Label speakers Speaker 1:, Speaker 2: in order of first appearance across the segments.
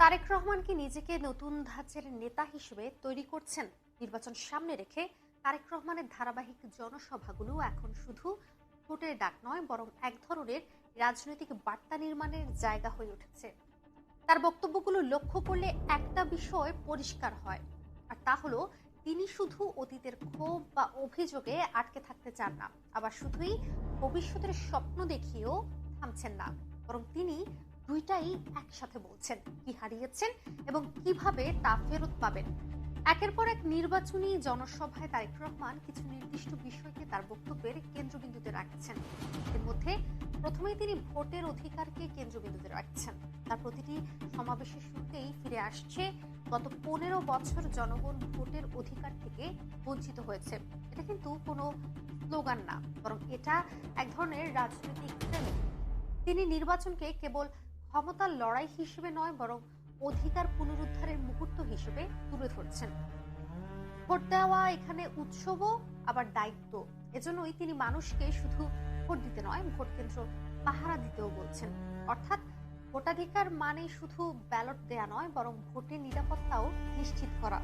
Speaker 1: তারেক রহমান কি নিজেকে নতুন ধাঁচের নেতা হিসেবে তৈরি করছেন? নির্বাচন সামনে রেখে তারেক রহমানের ধারাবাহিক জনসভাগুলো এখন শুধু ভোটের ডাক নয়, বরং এক ধরনের রাজনৈতিক বার্তা নির্মাণের জায়গা হয়ে উঠেছে। তার বক্তব্যগুলো লক্ষ্য করলে একটা বিষয় পরিষ্কার হয়, আর তা হলো তিনি শুধু অতীতের ক্ষোভ বা অভিযোগে আটকে থাকতে চান না, আবার শুধুই ভবিষ্যতের স্বপ্ন দেখিয়েও থামছেন না, বরং তিনি দুইটাই একসাথে বলছেন। কি হারিয়েছেন এবং কিভাবে তা ফেরত পাবেন। একের পর এক নির্বাচনী জনসভায় তারেক রহমান কিছু নির্দিষ্ট বিষয়কে তার বক্তব্যের কেন্দ্রবিন্দুতে রাখছেন। এর মধ্যে প্রথমেই তিনি ভোটের অধিকারকে কেন্দ্রবিন্দুতে রাখছেন। তার প্রতিটি সমাবেশের শুরুতেই ফিরে আসছে গত 15 বছর জনগণ ভোটের অধিকার থেকে বঞ্চিত হয়েছে। এটা কিন্তু কোনো স্লোগান না, বরং এটা এক ধরনের রাজনৈতিক ফ্রেমিং। তিনি নির্বাচনকে কেবল ক্ষমতার লড়াই হিসেবে নয়, বরং অধিকার পুনরুদ্ধারের মুহূর্ত হিসেবে তুলে ধরছেন। ভোট দেওয়া এখানে উৎসবও আবার দায়িত্ব। এজন্যই তিনি মানুষকে শুধু ভোট দিতে নয়, ভোট কেন্দ্র পাহারা দিতেও বলছেন। অর্থাৎ ভোটাধিকার মানে শুধু ব্যালট দেয়া নয়, বরং ভোটের নিরাপত্তাও নিশ্চিত করা।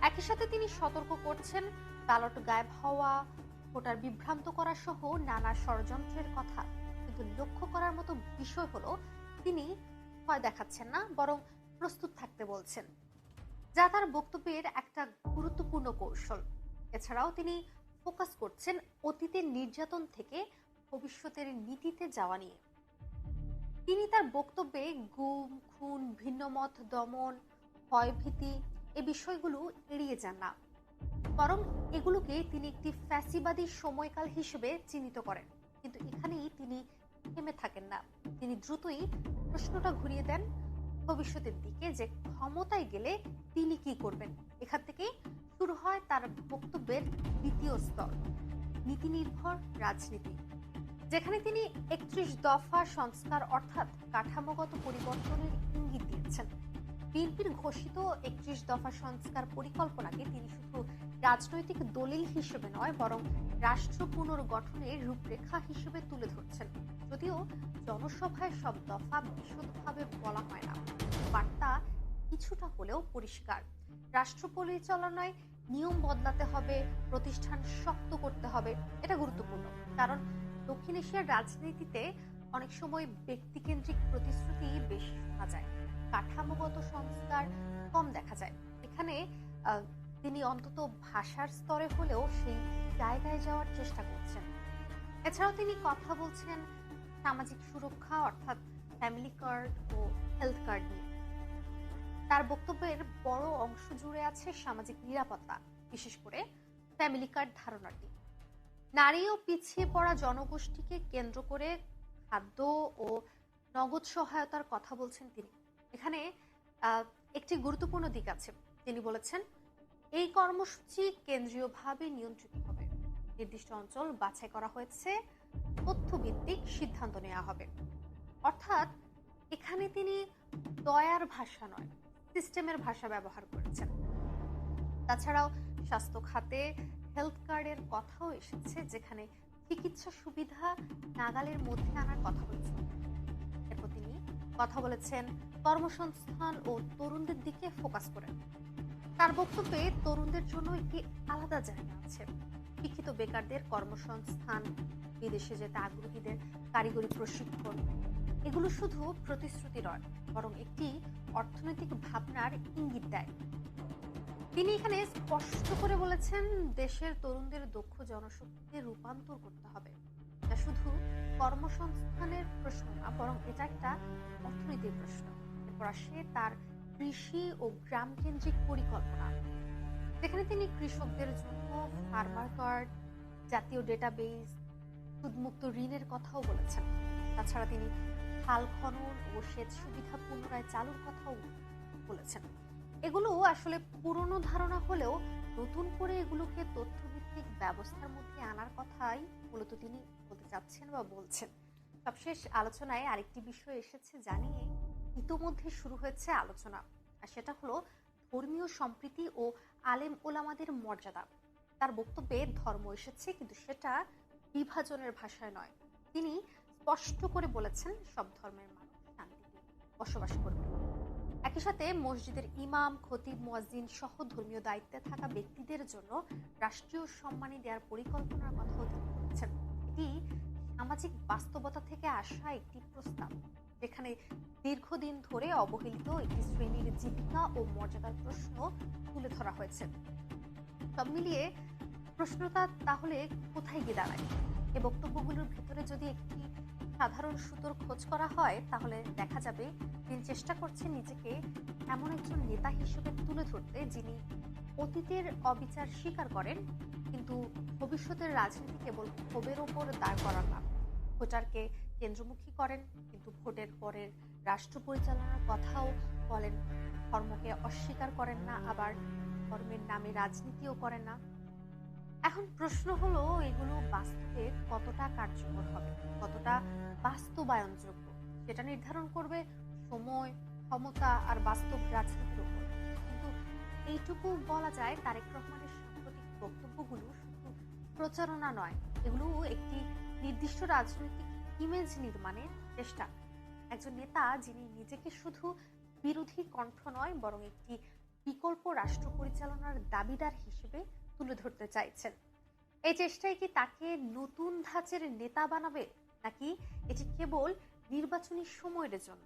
Speaker 1: একই সাথে তিনি সতর্ক করছেন ব্যালট গায়েব হওয়া, ভোটার বিভ্রান্ত করা সহ নানা ষড়যন্ত্রের কথা। কিন্তু লক্ষ্য করার মতো বিষয় হলো তিনি ভয় দেখাচ্ছেন না, বরং প্রস্তুত থাকতে বলছেন, যা তার বক্তব্যের একটা গুরুত্বপূর্ণ কৌশল। এছাড়াও তিনি ফোকাস করছেন অতীতের নির্যাতন থেকে ভবিষ্যতের নীতিতে যাওয়া নিয়ে। তিনি তার বক্তব্যে গুম, খুন, ভিন্নমত দমন, ভয়ভীতি এই বিষয়গুলো এড়িয়ে যান না, বরং এগুলোকে তিনি একটি ফ্যাসিবাদী সময়কাল হিসেবে চিহ্নিত করেন। কিন্তু এখানেই তিনি থেমে থাকেন না। তিনি দ্রুতই প্রশ্নটা ঘুরিয়ে দেন ভবিষ্যতের দিকে, যে ক্ষমতায় গেলে তিনি কি করবেন। এখান থেকেই শুরু হয় তার বক্তব্যের দ্বিতীয় স্তর, নীতি নির্ভর রাজনীতি, যেখানে তিনি 31 দফা সংস্কার অর্থাৎ কাঠামোগত পরিবর্তনের ইঙ্গিত দিয়েছেন। বিএনপির ঘোষিত 31 দফা সংস্কার পরিকল্পনাকে তিনি শুধু রাজনৈতিক দলিল হিসেবে নয়, বরং রাষ্ট্র পুনর্গঠনের রূপরেখা হিসেবে তুলে ধরছেন। যদিও জনসভায় সব দফা বিশদভাবে বলা হয় না, বার্তা কিছুটা হলেও পরিষ্কার। রাষ্ট্র পরিচালনায় নিয়ম বদলাতে হবে, প্রতিষ্ঠান শক্ত করতে হবে। এটা গুরুত্বপূর্ণ, কারণ দক্ষিণ এশিয়ার রাজনীতিতে অনেক সময় ব্যক্তিকেন্দ্রিক প্রতিশ্রুতি বেশি শোনা যায়, কাঠামোগত সংস্কার কম দেখা যায়। এখানে তিনি অন্তত ভাষার স্তরে হলেও সেই জায়গায় যাওয়ার চেষ্টা করছেন। এছাড়াও তিনি কথা বলছেন সামাজিক সুরক্ষা অর্থাৎ ফ্যামিলি কার্ড ও হেলথ কার্ড নিয়ে। তার বক্তব্যের বড় অংশ জুড়ে আছে সামাজিক নিরাপত্তা, বিশেষ করে ফ্যামিলি কার্ড ধারণাটি। নারী ও পিছিয়ে পড়া জনগোষ্ঠীকে কেন্দ্র করে খাদ্য ও নগদ সহায়তার কথা বলছেন তিনি। এখানে একটি গুরুত্বপূর্ণ দিক আছে। তিনি বলেছেন এই কর্মসূচি কেন্দ্রীয়ভাবে নিয়ন্ত্রিত হবে, নির্দিষ্ট অঞ্চল বাছাই করা হয়েছে, তথ্যভিত্তিক সিদ্ধান্ত নেওয়া হবে। অর্থাৎ এখানে তিনি দয়ার ভাষা নয়, সিস্টেমের ভাষা ব্যবহার করেছেন। তাছাড়াও স্বাস্থ্য খাতে হেলথ কার্ডের কথাও এসেছে, যেখানে চিকিৎসা সুবিধা নাগালের মধ্যে আনার কথা বলেছেন। এরপর তিনি কথা বলেছেন কর্মসংস্থান ও তরুণদের দিকে ফোকাস করেন। তার বক্তব্যে তরুণদের জন্য একটি আলাদা জায়গা আছে। শিক্ষিত বেকারদের কর্মসংস্থান, বিদেশে যেতে আগ্রহীদের কারিগরি প্রশিক্ষণ, এগুলো শুধু প্রতিশ্রুতি নয়, বরং একটি অর্থনৈতিক ভাবনার ইঙ্গিত দেয়। তিনি এখানে স্পষ্ট করে বলেছেন দেশের তরুণদের দক্ষ জনশক্তিতে রূপান্তর করতে হবে। এটা শুধু কর্মসংস্থানের প্রশ্ন না, বরং এটা একটা অর্থনীতির প্রশ্ন। এরপর আসে তার কৃষি ও গ্রাম কেন্দ্রিক পরিকল্পনা, যেখানে তিনি কৃষকদের জন্য ফার্মার কার্ড, জাতীয় ডেটাবেস, সুদমুক্ত ঋণের কথাও বলেছেন। তাছাড়া তিনি খাল খনন ও সেচ সুবিধা পুনরায় চালুর কথাও বলেছেন। এগুলো আসলে পুরনো ধারণা হলেও নতুন করে এগুলোকে তথ্যভিত্তিক ব্যবস্থার মধ্যে আনার কথাই মূলত তিনি বলতে চাচ্ছেন বা বলছেন। সবশেষ আলোচনায় আরেকটি বিষয় এসেছে, জানিয়ে ইতোমধ্যে শুরু হয়েছে আলোচনা, আর সেটা হলো ধর্মীয় সম্প্রীতি ও আলেম ওলামাদের মর্যাদা। তার বক্তব্যে ধর্ম এসেছে, কিন্তু সেটা বিভাজনের ভাষায় নয়। তিনি স্পষ্ট করে বলেছেন সব ধর্মের মানুষ শান্তিতে বসবাস করবে। একই সাথে মসজিদের ইমাম, খতিব, মুয়াজ্জিন সহ ধর্মীয় দায়িত্বে থাকা ব্যক্তিদের জন্য রাষ্ট্রীয় সম্মানী দেওয়ার পরিকল্পনার কথাও তিনি বলেছেন। এটি সামাজিক বাস্তবতা থেকে আসা একটি প্রস্তাব, যেখানে দীর্ঘদিন ধরে অবহেলিত একটি শ্রেণীর জীবিকা ও মর্যাদার প্রশ্ন তুলে ধরা হয়েছে। সব মিলিয়ে প্রশ্নটা তাহলে কোথায় গিয়ে দাঁড়ায়? এই বক্তব্যগুলোর ভেতরে যদি একটি সাধারণ সুতোর খোঁজ করা হয়, তাহলে দেখা যাবে তিনি চেষ্টা করছেন নিজেকে এমন একজন নেতা হিসেবে তুলে ধরতে, যিনি অতীতের অবিচার স্বীকার করেন, কিন্তু ভবিষ্যতের রাজনীতি কেবল ক্ষোভের ওপর দাঁড় করান না। ভোটারকে কেন্দ্রমুখী করেন, কিন্তু ভোটের পরের রাষ্ট্র পরিচালনার কথাও বলেন। ধর্মকে অস্বীকার করেন না, আবার ধর্মের নামে রাজনীতিও করেন না। এখন প্রশ্ন হলো, এগুলো বাস্তবে কতটা কার্যকর হবে, কতটা বাস্তবায়নযোগ্য, সেটা নির্ধারণ করবে সময়, ক্ষমতা আর বাস্তব রাজনীতির উপর। কিন্তু এইটুকু বলা যায়, তারেক রহমানের সাম্প্রতিক বক্তব্যগুলো শুধু প্রচারণা নয়, এগুলো একটি নির্দিষ্ট রাজনৈতিক ইমেজ নির্মাণের চেষ্টা। একজন নেতা যিনি নিজেকে শুধু বিরোধী কণ্ঠ নয়, বরং একটি বিকল্প রাষ্ট্র পরিচালনার দাবিদার হিসেবে তুলে ধরতে চাইছেন। এই চেষ্টায় কি তাকে নতুন ধাঁচের নেতা বানাবে, নাকি এটি কেবল নির্বাচনী সময়ের জন্য?